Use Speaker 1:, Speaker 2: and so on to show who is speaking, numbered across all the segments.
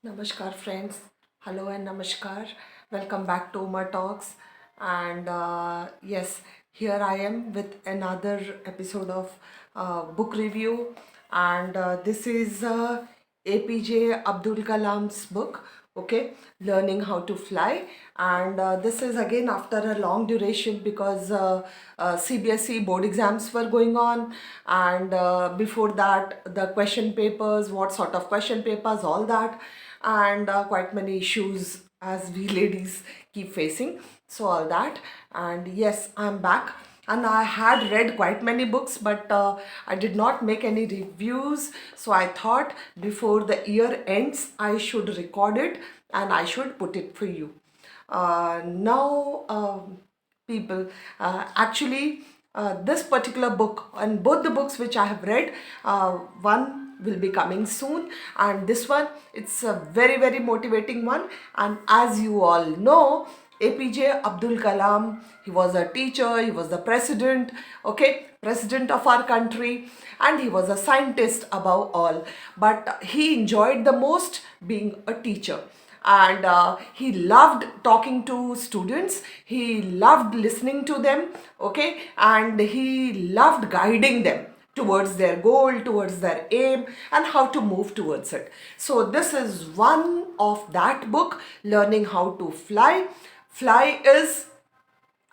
Speaker 1: Namaskar, friends. Hello and namaskar. Welcome back to Uma Talks. And yes, here I am with another episode of book review. And this is APJ Abdul Kalam's book, okay, Learning How to Fly. And this is again after a long duration because CBSE board exams were going on. And before that, the question papers, what sort of question papers, all that and quite many issues as we ladies keep facing. So all that, and yes, I'm back. And I had read quite many books, but I did not make any reviews. So I thought before the year ends, I should record it and I should put it for you. Now, people, actually, this particular book and both the books which I have read, one will be coming soon, and this one, it's a very motivating one. And as you all know, APJ Abdul Kalam, he was a teacher, he was the president, okay, president of our country, and he was a scientist above all. But he enjoyed the most being a teacher, and he loved talking to students, he loved listening to them, okay, and he loved guiding them towards their goal, towards their aim, and how to move towards it. So this is one of that book, Learning How to Fly. Fly is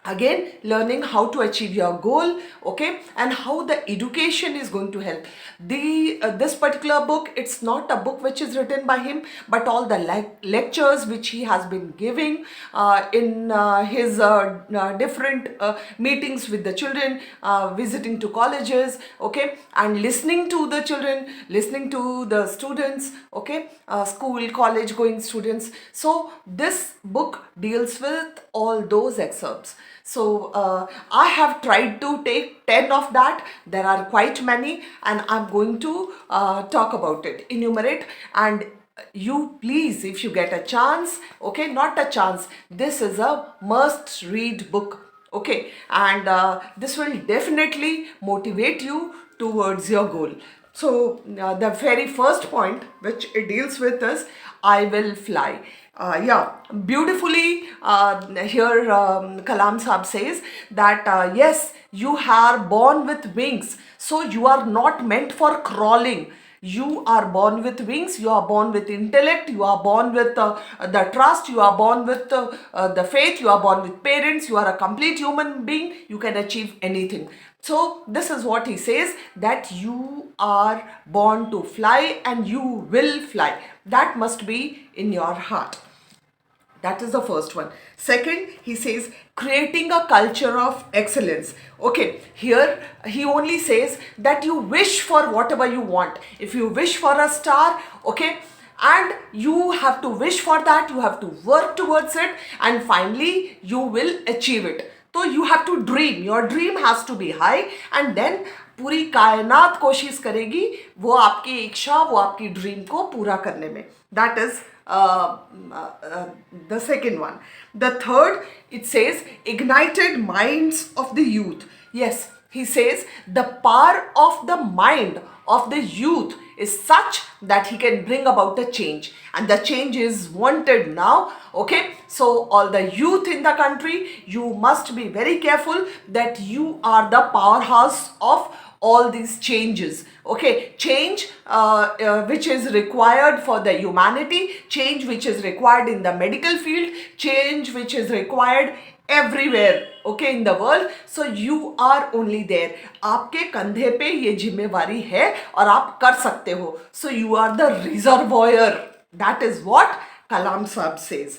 Speaker 1: again learning how to achieve your goal, okay, and how the education is going to help. The this particular book, it's not a book which is written by him, but all the lectures which he has been giving in his different meetings with the children, visiting to colleges, okay, and listening to the children, listening to the students, okay, school college going students. So this book deals with all those excerpts. So I have tried to take 10 of that. There are quite many, and I'm going to talk about it, enumerate, and you please, if you get a chance, okay, not a chance, this is a must read book, okay, and this will definitely motivate you towards your goal. So the very first point which it deals with is I will fly. Yeah, beautifully here Kalam Saab says that yes, you are born with wings, so you are not meant for crawling. You are born with wings, you are born with intellect, you are born with the trust, you are born with the faith, you are born with parents, you are a complete human being, you can achieve anything. So this is what he says, that you are born to fly and you will fly. That must be in your heart. That is the first one. Second, he says creating a culture of excellence. Okay, here he only says that you wish for whatever you want. If you wish for a star, okay, and you have to wish for that, you have to work towards it, and finally you will achieve it. So you have to dream. Your dream has to be high, and then पूरी कायनात कोशिश करेगी वो आपकी इच्छा, वो आपकी dream को पूरा करने में. That is the second one. The third, it says ignited minds of the youth. Yes, he says the power of the mind of the youth is such that he can bring about a change, and the change is wanted now, okay. So all the youth in the country, you must be very careful that you are the powerhouse of all these changes, okay. Change which is required for the humanity, change which is required in the medical field, change which is required everywhere, okay, in the world. So you are only there. आपके कंधे पे ये जिम्मेवारी है और आप कर सकते हो. So you are the reservoir. That is what Kalam Saab says.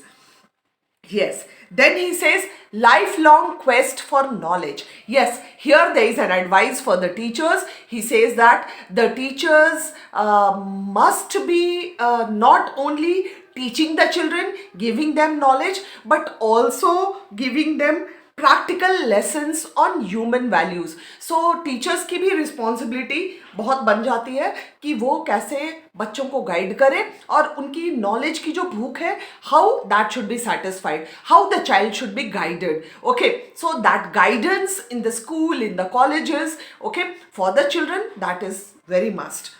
Speaker 1: Yes. Then he says lifelong quest for knowledge. Yes, here there is an advice for the teachers. He says that the teachers must be not only teaching the children, giving them knowledge, but also giving them practical lessons on human values. So teachers की भी responsibility बहुत बन जाती है कि वो कैसे बच्चों को गाइड करें और उनकी नॉलेज की जो भूख है, how that should be satisfied, how the child should be guided, okay. So that guidance in the school, in the colleges, okay, for the children, that is very must.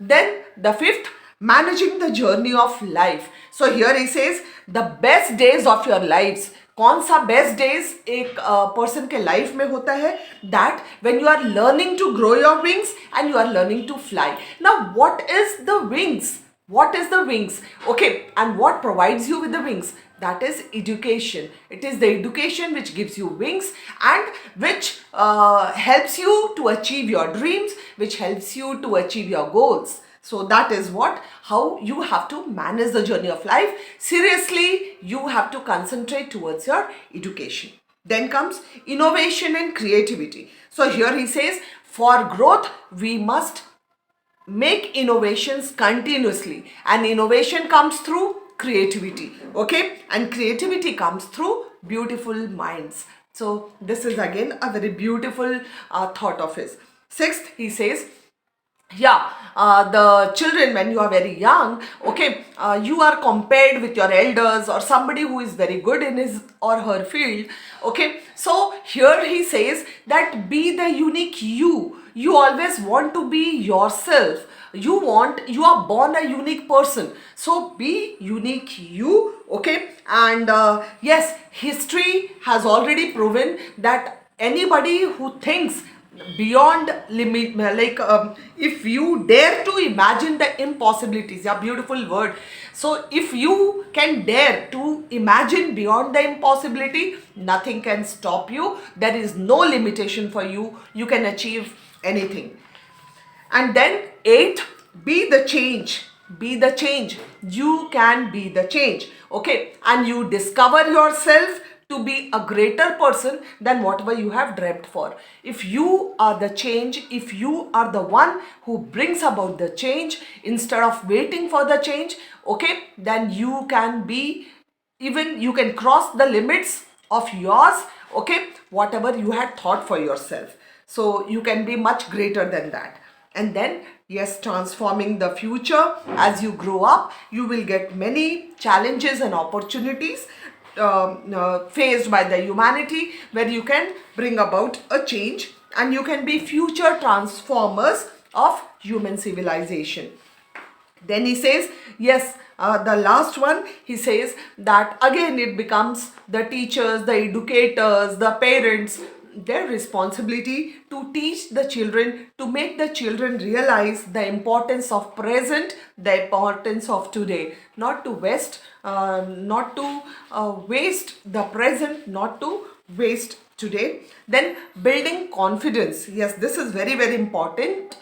Speaker 1: Then the fifth, managing the journey of life. So here he says the best days of your lives. कौन सा best days एक person के life में होता है? That when you are learning to grow your wings and you are learning to fly. Now what is the wings? What is the wings? Okay, and what provides you with the wings? That is education. It is the education which gives you wings and which helps you to achieve your dreams, which helps you to achieve your goals. So that is how you have to manage the journey of life. Seriously, you have to concentrate towards your education. Then comes innovation and creativity. So here he says, for growth, we must make innovations continuously, and innovation comes through creativity. Okay, and creativity comes through beautiful minds. So this is again a very beautiful thought of his. Sixth, he says, the children, when you are very young, okay, you are compared with your elders or somebody who is very good in his or her field. Okay, so here he says that be the unique you. You always want to be yourself. You are born a unique person, so be unique you. Okay, and yes, history has already proven that anybody who thinks beyond limit, like if you dare to imagine the impossibilities, yeah, beautiful word. So if you can dare to imagine beyond the impossibility, nothing can stop you. There is no limitation for you. You can achieve anything. And then 8, be the change. Be the change. You can be the change. Okay, and you discover yourself to be a greater person than whatever you have dreamt for. If you are the change, if you are the one who brings about the change instead of waiting for the change, okay, then you can be, even you can cross the limits of yours, okay, whatever you had thought for yourself. So you can be much greater than that. And then yes, transforming the future. As you grow up, you will get many challenges and opportunities faced by the humanity, where you can bring about a change and you can be future transformers of human civilization. Then he says, yes, the last one, he says that again it becomes the teachers, the educators, the parents, their responsibility to teach the children, to make the children realize the importance of present, the importance of today, not to waste the present, not to waste today. Then building confidence. Yes, this is very, very important.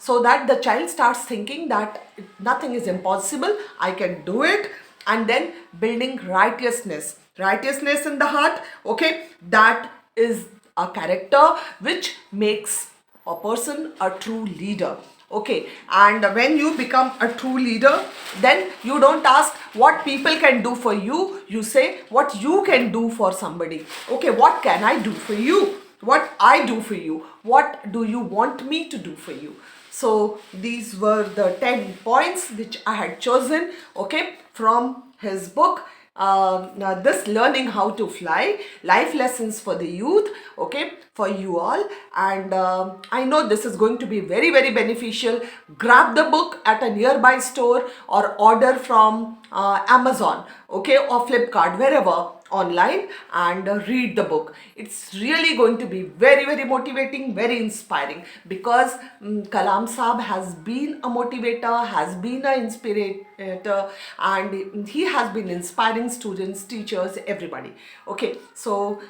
Speaker 1: So that the child starts thinking that nothing is impossible, I can do it. And then building righteousness in the heart. Okay, that is a character which makes a person a true leader. Okay, and when you become a true leader, then you don't ask what people can do for you, you say what you can do for somebody. Okay, what can I do for you? What I do for you? What do you want me to do for you? So these were the 10 points which I had chosen, okay, from his book. Now this learning how to fly, life lessons for the youth, okay, for you all. And I know this is going to be very, very beneficial. Grab the book at a nearby store or order from Amazon, okay, or Flipkart, wherever, online, and read the book. It's really going to be very, very motivating, very inspiring, because Kalam Saab has been a motivator, has been an inspirator, and he has been inspiring students, teachers, everybody. Okay, so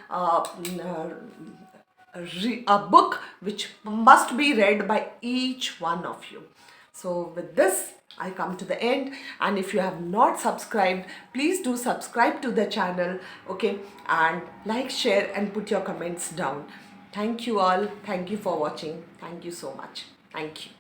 Speaker 1: a book which must be read by each one of you. So with this, I come to the end, and if you have not subscribed, please do subscribe to the channel, okay, and like, share, and put your comments down. Thank you all. Thank you for watching. Thank you so much. Thank you.